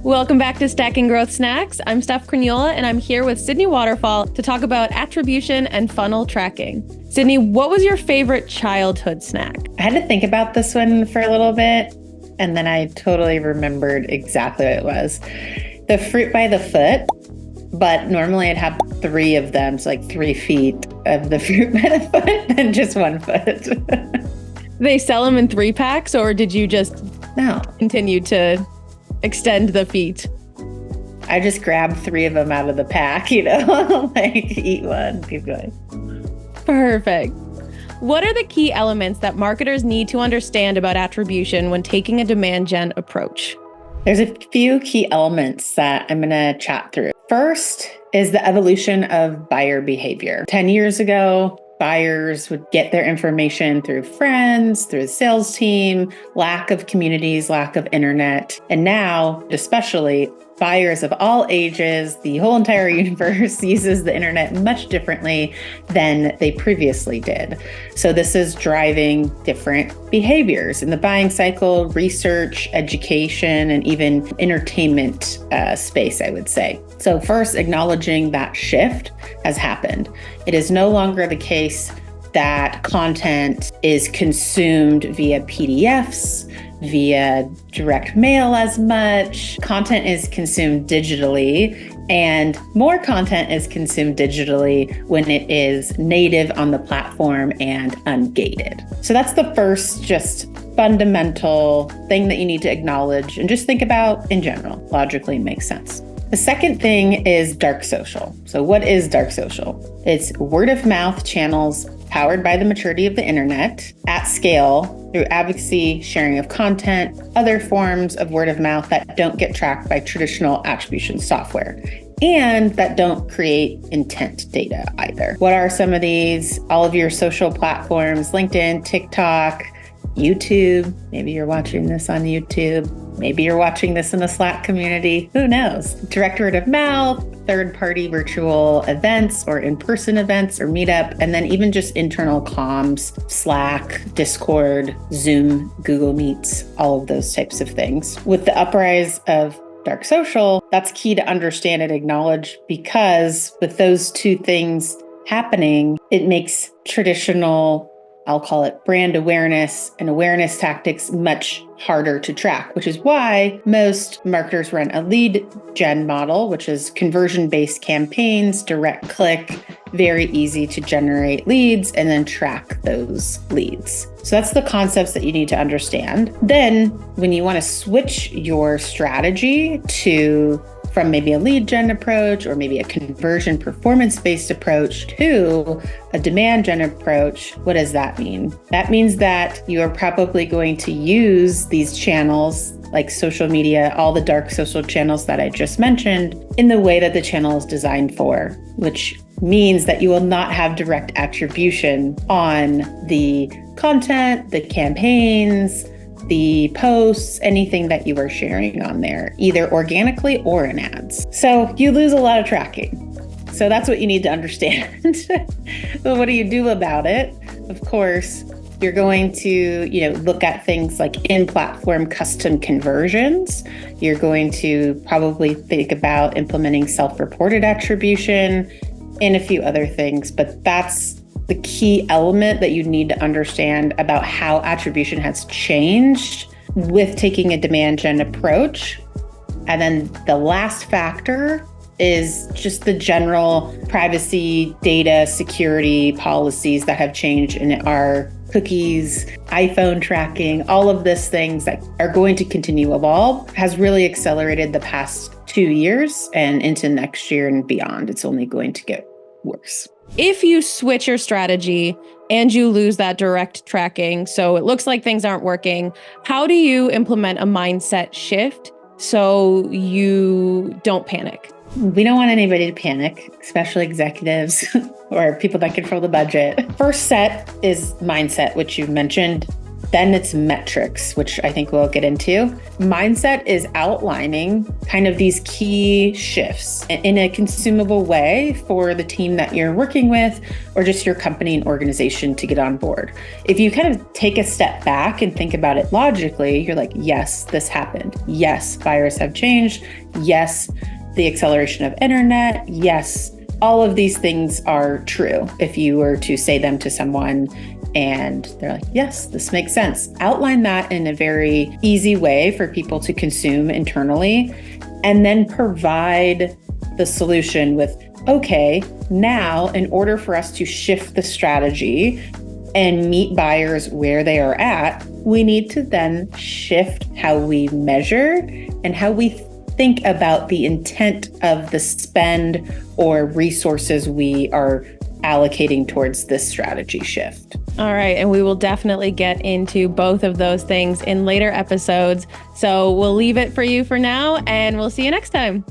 Welcome back to Stacking Growth Snacks. I'm Steph Crugnola, and I'm here with Sidney Waterfall to talk about attribution and funnel tracking. Sidney, what was your favorite childhood snack? I had to think about this one for a little bit, and then I totally remembered exactly what it was. The fruit by the foot, but normally I'd have 3 of them, so like 3 feet of the fruit by the foot and just 1 foot. They sell them in 3-packs, or did you just continue to extend the feet? I just grabbed 3 of them out of the pack, like eat one, keep going. Perfect. What are the key elements that marketers need to understand about attribution when taking a demand gen approach? There's a few key elements that I'm going to chat through. First is the evolution of buyer behavior. 10 years ago, buyers would get their information through friends, through the sales team, lack of communities, lack of internet. And now, especially, buyers of all ages, the whole entire universe uses the internet much differently than they previously did. So this is driving different behaviors in the buying cycle, research, education, and even entertainment space, I would say. So first, acknowledging that shift has happened. It is no longer the case that content is consumed via PDFs, via direct mail as much. Content is consumed digitally, and more content is consumed digitally when it is native on the platform and ungated. So that's the first just fundamental thing that you need to acknowledge and just think about in general. Logically makes sense. The second thing is dark social. So what is dark social? It's word of mouth channels powered by the maturity of the internet at scale through advocacy, sharing of content, other forms of word of mouth that don't get tracked by traditional attribution software and that don't create intent data either. What are some of these? All of your social platforms, LinkedIn, TikTok, YouTube. Maybe you're watching this on YouTube. Maybe you're watching this in the Slack community. Who knows? Direct word of mouth, third-party virtual events or in-person events or meetup, and then even just internal comms, Slack, Discord, Zoom, Google Meets, all of those types of things. With the uprise of dark social, that's key to understand and acknowledge, because with those 2 things happening, it makes traditional, I'll call it brand awareness and awareness tactics, much harder to track, which is why most marketers run a lead gen model, which is conversion-based campaigns, direct click, very easy to generate leads and then track those leads. So that's the concepts that you need to understand. Then when you want to switch your strategy from maybe a lead gen approach or maybe a conversion performance-based approach to a demand gen approach, what does that mean? That means that you are probably going to use these channels like social media, all the dark social channels that I just mentioned, in the way that the channel is designed for, which means that you will not have direct attribution on the content, the campaigns, the posts, anything that you are sharing on there, either organically or in ads. So you lose a lot of tracking. So that's what you need to understand. But what do you do about it? Of course, you're going to, look at things like in-platform custom conversions. You're going to probably think about implementing self-reported attribution and a few other things, but that's the key element that you need to understand about how attribution has changed with taking a demand gen approach. And then the last factor is just the general privacy, data, security policies that have changed in our cookies, iPhone tracking, all of these things that are going to continue to evolve has really accelerated the past 2 years and into next year and beyond. It's only going to get worse. If you switch your strategy and you lose that direct tracking, so it looks like things aren't working, how do you implement a mindset shift so you don't panic? We don't want anybody to panic, especially executives or people that control the budget. First set is mindset, which you mentioned. Then it's metrics, which I think we'll get into. Mindset is outlining kind of these key shifts in a consumable way for the team that you're working with or just your company and organization to get on board. If you kind of take a step back and think about it logically, you're like, yes, this happened. Yes, buyers have changed. Yes, the acceleration of internet. Yes, all of these things are true if you were to say them to someone and they're like, yes, this makes sense. Outline that in a very easy way for people to consume internally, and then provide the solution with, okay, now in order for us to shift the strategy and meet buyers where they are at, we need to then shift how we measure and how we think about the intent of the spend or resources we are allocating towards this strategy shift. All right. And we will definitely get into both of those things in later episodes. So we'll leave it for you for now, and we'll see you next time.